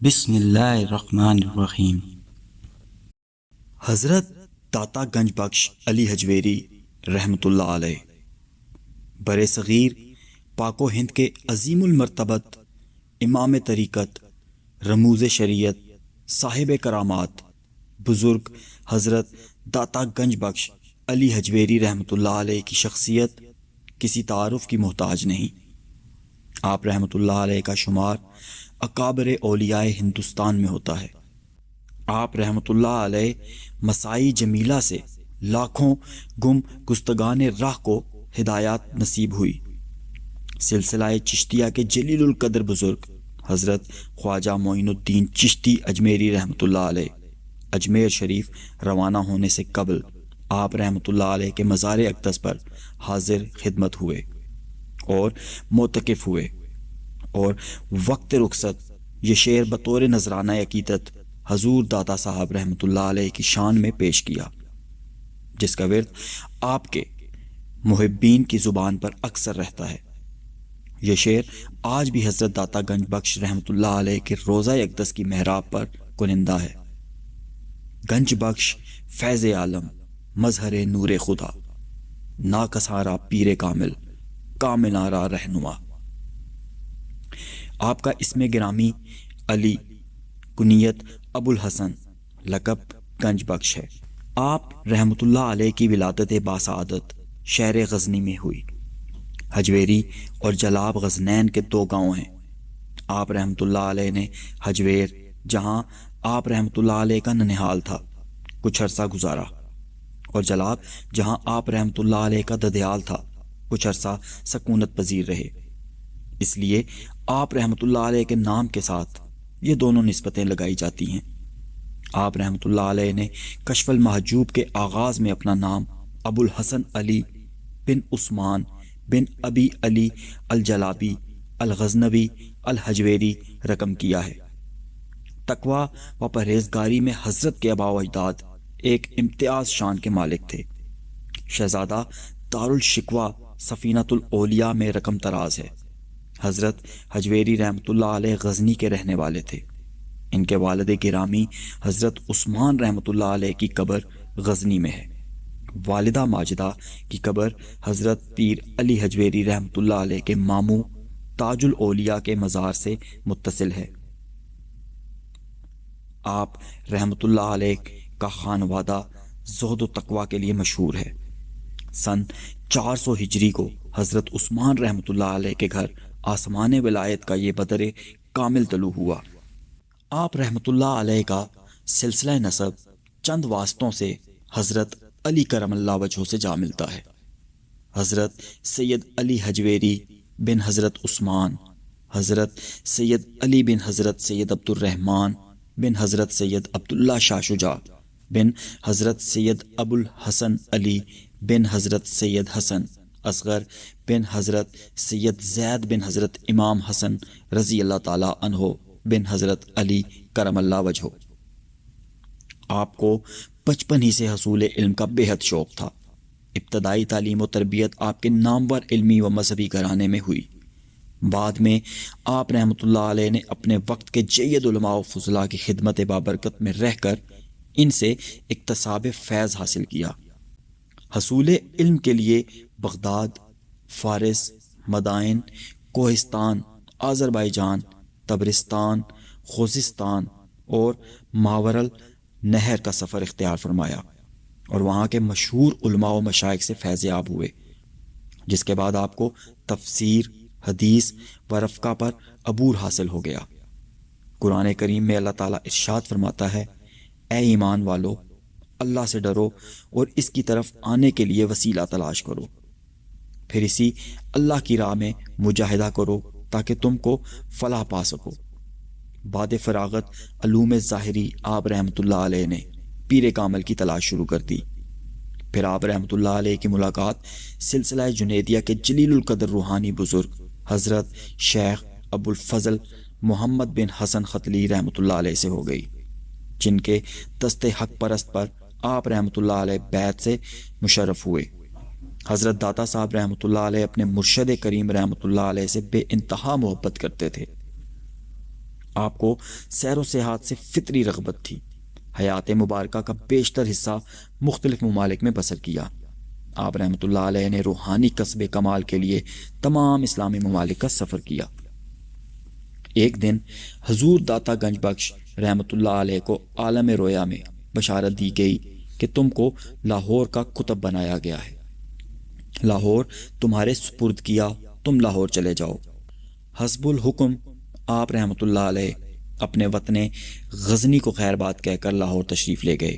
بسم اللہ الرحمن الرحیم۔ حضرت داتا گنج بخش علی حجویری رحمۃ اللہ علیہ بر صغیر پاک و ہند کے عظیم المرتبت امام طریقت، رموز شریعت، صاحب کرامات، بزرگ حضرت داتا گنج بخش علی حجویری رحمۃ اللہ علیہ کی شخصیت کسی تعارف کی محتاج نہیں۔ آپ رحمۃ اللہ علیہ کا شمار اکابر اولیاء ہندوستان میں ہوتا ہے۔ آپ رحمۃ اللہ علیہ مسائی جمیلہ سے لاکھوں گم گستگان راہ کو ہدایات نصیب ہوئی۔ سلسلہ چشتیہ کے جلیل القدر بزرگ حضرت خواجہ معین الدین چشتی اجمیری رحمۃ اللہ علیہ اجمیر شریف روانہ ہونے سے قبل آپ رحمۃ اللہ علیہ کے مزار اقدس پر حاضر خدمت ہوئے اور معتکف ہوئے، اور وقت رخصت یہ شعر بطور نذرانہ عقیدت حضور داتا صاحب رحمۃ اللہ علیہ کی شان میں پیش کیا، جس کا ورد آپ کے محبین کی زبان پر اکثر رہتا ہے۔ یہ شعر آج بھی حضرت داتا گنج بخش رحمۃ اللہ علیہ کے روضہ اقدس کی محراب پر کنندہ ہے۔ گنج بخش فیض عالم، مظہر نور خدا، ناکسارا پیر کامل، کامل آرا رہنما۔ آپ کا اسم گرامی علی، کنیت ابو الحسن، لقب گنج بخش ہے۔ آپ رحمۃ اللہ علیہ کی ولادت باسعادت شہر غزنی میں ہوئی۔ حجویری اور جلاب غزنین کے دو گاؤں ہیں۔ آپ رحمۃ اللہ علیہ نے حجویر، جہاں آپ رحمۃ اللہ علیہ کا ننہال تھا، کچھ عرصہ گزارا، اور جلاب، جہاں آپ رحمۃ اللہ علیہ کا ددیال تھا، کچھ عرصہ سکونت پذیر رہے۔ اس لیے آپ رحمۃ اللہ علیہ کے نام کے ساتھ یہ دونوں نسبتیں لگائی جاتی ہیں۔ آپ رحمۃ اللہ علیہ نے کشف المحجوب کے آغاز میں اپنا نام ابو الحسن علی بن عثمان بن ابی علی الجلابی الغزنوی الحجویری رقم کیا ہے۔ تقوی و پرہیزگاری میں حضرت کے آباء و اجداد ایک امتیاز شان کے مالک تھے۔ شہزادہ دارالشکوہ سفینۃ الاولیاء میں رقم تراز ہے۔ حضرت حجویری رحمۃ اللہ علیہ غزنی کے رہنے والے تھے۔ ان کے والد گرامی حضرت عثمان رحمۃ اللہ علیہ کی قبر غزنی میں ہے۔ والدہ ماجدہ کی قبر حضرت پیر علی حجویری رحمۃ اللہ علیہ کے ماموں تاج الاولیاء کے مزار سے متصل ہے۔ آپ رحمۃ اللہ علیہ کا خانوادہ زہد و تقوی کے لیے مشہور ہے۔ سن 400 ہجری کو حضرت عثمان رحمۃ اللہ علیہ کے گھر آسمان ولایت کا یہ بدر کامل طلوع ہوا۔ آپ رحمۃ اللہ علیہ کا سلسلہ نسب چند واسطوں سے حضرت علی کرم اللہ وجہہ سے جا ملتا ہے۔ حضرت سید علی حجویری بن حضرت عثمان، حضرت سید علی بن حضرت سید عبد الرحمن بن حضرت سید عبداللہ شاہ شجاع بن حضرت سید ابو الحسن علی بن حضرت سید حسن اصغر بن حضرت سید زید بن حضرت امام حسن رضی اللہ تعالی عنہ بن حضرت علی کرم اللہ وجہہ۔ آپ کو بچپن ہی سے حصول علم کا بے حد شوق تھا۔ ابتدائی تعلیم و تربیت آپ کے نامور علمی و مذہبی گھرانے میں ہوئی۔ بعد میں آپ رحمۃ اللہ علیہ نے اپنے وقت کے جید علماء و فضلاء کی خدمت بابرکت میں رہ کر ان سے اکتساب فیض حاصل کیا۔ حصول علم کے لیے بغداد، فارس، مدائن، کوہستان، آذربائیجان، تبرستان، خوزستان اور ماورل نہر کا سفر اختیار فرمایا، اور وہاں کے مشہور علماء و مشائخ سے فیض یاب ہوئے، جس کے بعد آپ کو تفسیر، حدیث و رفقہ پر عبور حاصل ہو گیا۔ قرآن کریم میں اللہ تعالیٰ ارشاد فرماتا ہے، اے ایمان والو، اللہ سے ڈرو اور اس کی طرف آنے کے لیے وسیلہ تلاش کرو، پھر اسی اللہ کی راہ میں مجاہدہ کرو تاکہ تم کو فلاح پا سکو۔ بعد فراغت علوم ظاہری آپ رحمۃ اللہ علیہ نے پیر کامل کی تلاش شروع کر دی۔ پھر آپ رحمۃ اللہ علیہ کی ملاقات سلسلہ جنیدیہ کے جلیل القدر روحانی بزرگ حضرت شیخ ابو الفضل محمد بن حسن ختلی رحمۃ اللہ علیہ سے ہو گئی، جن کے دست حق پرست پر آپ رحمۃ اللہ علیہ بیعت سے مشرف ہوئے۔ حضرت داتا صاحب رحمۃ اللہ علیہ اپنے مرشد کریم رحمۃ اللہ علیہ سے بے انتہا محبت کرتے تھے۔ آپ کو سیر و سیاحت سے فطری رغبت تھی۔ حیات مبارکہ کا بیشتر حصہ مختلف ممالک میں بسر کیا۔ آپ رحمۃ اللہ علیہ نے روحانی کسب کمال کے لیے تمام اسلامی ممالک کا سفر کیا۔ ایک دن حضور داتا گنج بخش رحمۃ اللہ علیہ کو عالم رویا میں بشارت دی گئی کہ تم کو لاہور کا کتب بنایا گیا ہے، لاہور تمہارے سپرد کیا، تم لاہور چلے جاؤ۔ حسب الحکم آپ رحمۃ اللہ علیہ اپنے وطن غزنی کو خیر بات کہہ کر لاہور تشریف لے گئے۔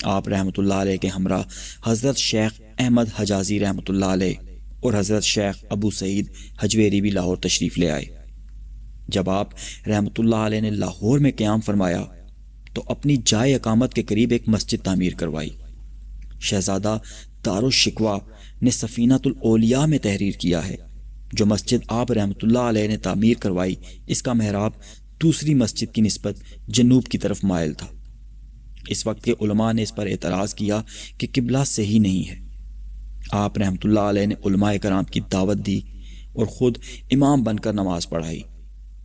آپ رحمۃ اللہ علیہ کے ہمراہ حضرت شیخ احمد حجازی رحمۃ اللہ علیہ اور حضرت شیخ ابو سعید حجویری بھی لاہور تشریف لے آئے۔ جب آپ رحمۃ اللہ علیہ نے لاہور میں قیام فرمایا تو اپنی جائے اقامت کے قریب ایک مسجد تعمیر کروائی۔ شہزادہ دارالشکوہ نے سفینۃ الاولیاء میں تحریر کیا ہے، جو مسجد آپ رحمۃ اللہ علیہ نے تعمیر کروائی، اس کا محراب دوسری مسجد کی نسبت جنوب کی طرف مائل تھا۔ اس وقت کے علماء نے اس پر اعتراض کیا کہ قبلہ صحیح نہیں ہے۔ آپ رحمۃ اللہ علیہ نے علماء کرام کی دعوت دی اور خود امام بن کر نماز پڑھائی۔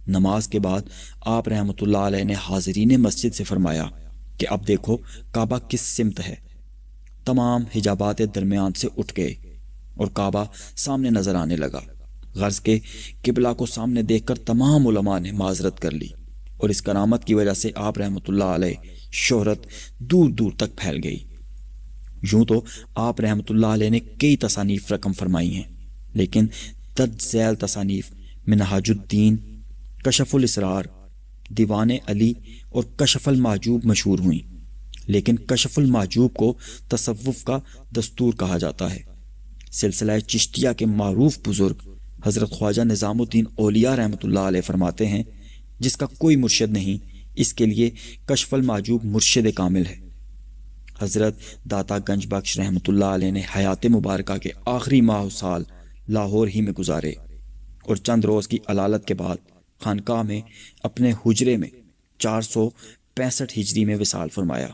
نماز کے بعد آپ رحمۃ اللہ علیہ نے حاضرین مسجد سے فرمایا کہ اب دیکھو کعبہ کس سمت ہے۔ تمام حجابات درمیان سے اٹھ گئے اور کعبہ سامنے نظر آنے لگا۔ غرض کے قبلہ کو سامنے دیکھ کر تمام علماء نے معذرت کر لی، اور اس کرامت کی وجہ سے آپ رحمۃ اللہ علیہ شہرت دور دور تک پھیل گئی۔ یوں تو آپ رحمۃ اللہ علیہ نے کئی تصانیف رقم فرمائی ہیں، لیکن درج ذیل تصانیف منہاج الدین، کشف الاسرار، دیوان علی اور کشف المحجوب مشہور ہوئیں، لیکن کشف المحجوب کو تصوف کا دستور کہا جاتا ہے۔ سلسلہ چشتیہ کے معروف بزرگ حضرت خواجہ نظام الدین اولیاء رحمۃ اللہ علیہ فرماتے ہیں، جس کا کوئی مرشد نہیں، اس کے لیے کشف المحجوب مرشد کامل ہے۔ حضرت داتا گنج بخش رحمۃ اللہ علیہ نے حیات مبارکہ کے آخری ماہ و سال لاہور ہی میں گزارے، اور چند روز کی علالت کے بعد خانقاہ میں اپنے حجرے میں 465 ہجری میں وصال فرمایا۔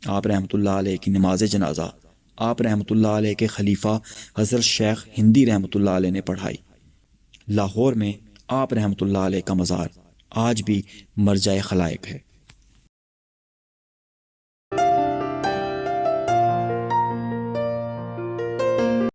آپ رحمۃ اللہ علیہ کی نماز جنازہ آپ رحمۃ اللہ علیہ کے خلیفہ حضرت شیخ ہندی رحمۃ اللہ علیہ نے پڑھائی۔ لاہور میں آپ رحمۃ اللہ علیہ کا مزار آج بھی مرجع خلائق ہے۔